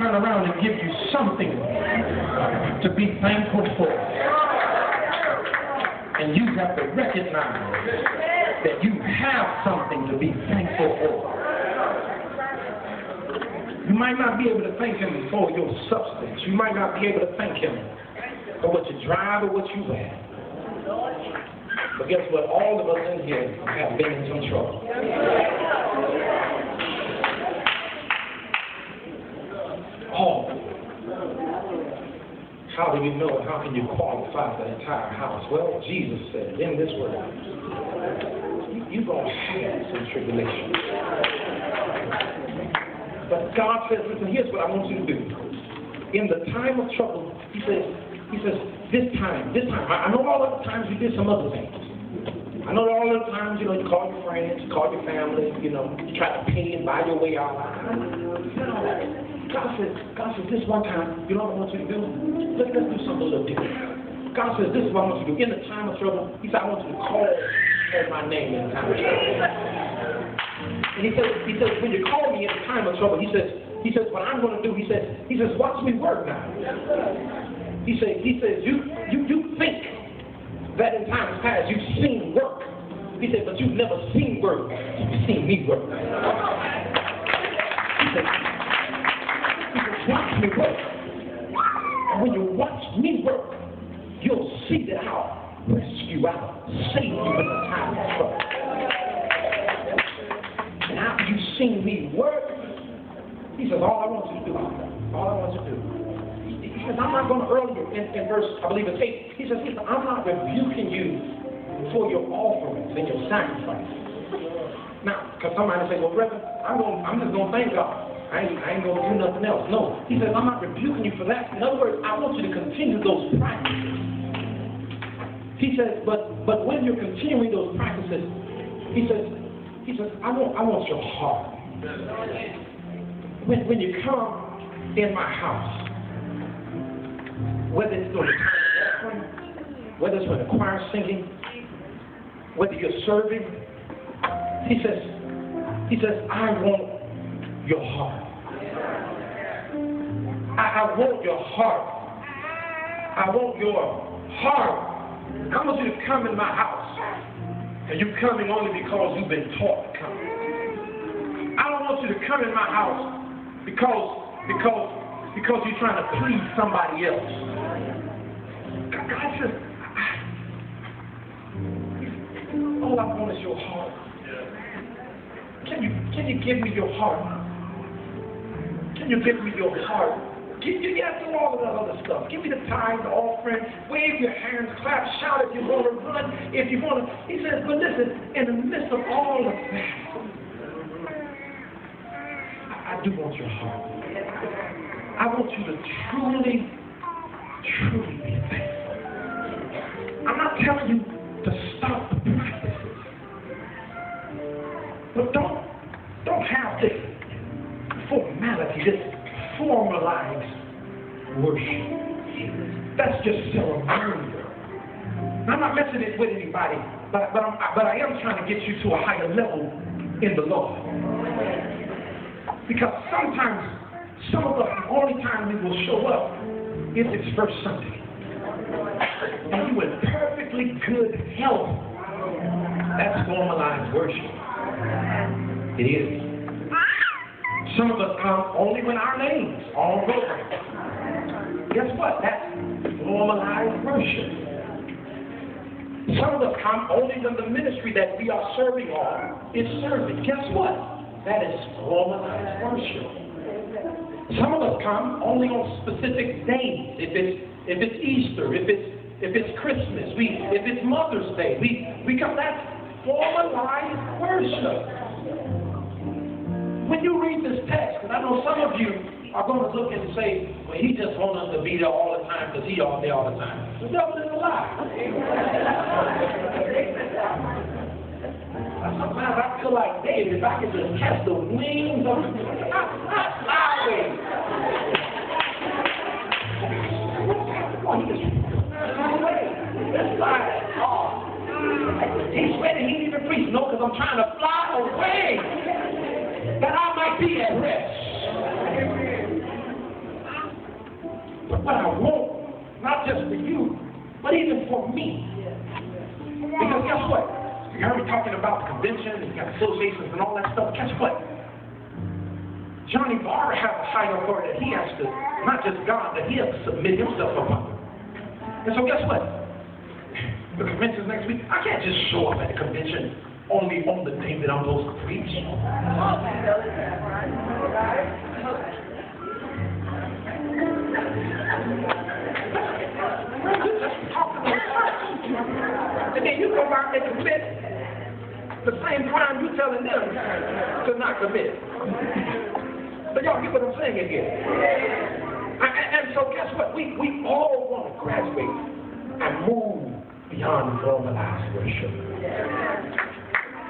turn around and give you something to be thankful for. And you have to recognize that you have something to be thankful for. You might not be able to thank him for your substance. You might not be able to thank him for what you drive or what you wear. But guess what? All of us in here have been in some trouble. Oh. How do you know? How can you qualify the entire house? Well, Jesus said in this word, you're going to have some tribulation. But God says, listen, here's what I want you to do. In the time of trouble, he says, this time. I know all other times you did some other things. I know all other times, you call your friends, you call your family, you try to pay and buy your way out. God says, this one time, you know what I want you to do? Let's do something a little different. God says, this is what I want you to do. In the time of trouble, he said, I want you to call my name in the time of trouble. And he says, when you call me in the time of trouble, he says, what I'm going to do, he says, watch me work now. He says, you think that in times past you've seen work. He said, but you've never seen work. You've seen me work. He says, watch me work. And when you watch me work, you'll see that I'll rescue, I'll save you in the time of trouble. And after you've seen me work, he says, all I want you to do, he says, I'm not going to, earlier in verse, I believe it's 8, he says, I'm not rebuking you for your offerings and your sacrifices. Now, because somebody say, well, brother, I'm just going to thank God. I ain't going to do nothing else. No. He says, I'm not rebuking you for that. In other words, I want you to continue those practices. He says, but when you're continuing those practices, he says, I want your heart. When you come in my house, whether it's during the time of offering, whether it's when the choir's singing, whether you're serving, he says, I want your heart. I want your heart. I want your heart. I want you to come in my house. And you're coming only because you've been taught to come. I don't want you to come in my house because you're trying to please somebody else. God says, all I want is your heart. Can you give me your heart? Can you give me your heart? You got to do all of that other stuff. Give me the tithe, the offering, wave your hands, clap, shout if you want to run, if you want to. He says, but listen, in the midst of all of that, I do want your heart. I want you to truly be thankful. I'm not telling you to stop the practices, but don't have this formality, this formalized worship. That's just ceremonial. I'm not messing it with anybody, but I am trying to get you to a higher level in the Lord. Because sometimes, some of us, the only time we will show up is it's first Sunday. And you in perfectly good health. That's formalized worship. It is. Some of us come only when our names are on program. Guess what? That's formalized worship. Some of us come only when the ministry that we are serving on is serving. Guess what? That is formalized worship. Some of us come only on specific days. If it's Easter, if it's Christmas, if it's Mother's Day, we come. That's formalized worship. When you read this text, and I know some of you are going to look and say, well, he just wants us to be there all the time because he all there all the time. The devil is a lie. Sometimes I feel like David, if I could just catch the wings of the flying. He just fly off. He's ready, he didn't even preach. No, because I'm trying to fly away, that I might be at rest. just for you, but even for me. Because guess what? You heard me talking about conventions and associations and all that stuff. Guess what? Johnny Barber has a higher authority that he has to, not just God, but he has to submit himself upon. And so guess what? The convention's next week. I can't just show up at the convention only on the day that I'm supposed to preach. You just talk to the church. And then you go out and commit the same crime you're telling them to not commit. So y'all get what I'm saying again. And so guess what? We all want to graduate and move beyond normalized worship.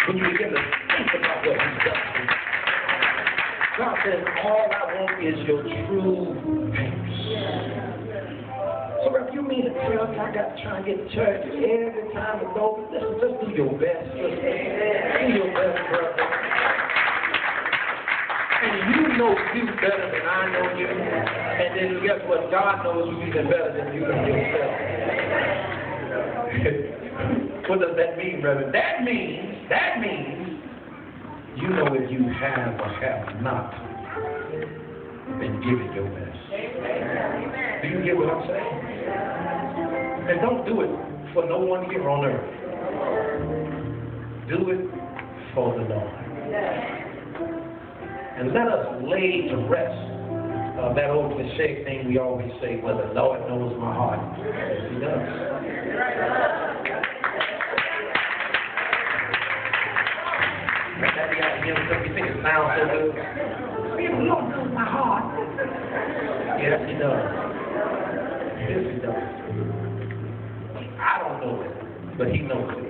When you begin to think about what he's done, God says, all I want is your true thanks. So if you mean to tell me I got to try and get to church every time it's over, listen, just do your best. Just do your best, brother. And you know you better than I know you. And then guess what? God knows you even better than you know yourself. What does that mean, brother? That means you know if you have or have not been giving your best. Do you get what I'm saying? And don't do it for no one here on earth. Do it for the Lord. And let us lay to rest that old cliche thing we always say, well, the Lord knows my heart. Yes, he does. That be out here, you think it sounds so good? The Lord knows my heart. Yes, he does. Yes, he does. I don't know it, but he knows it.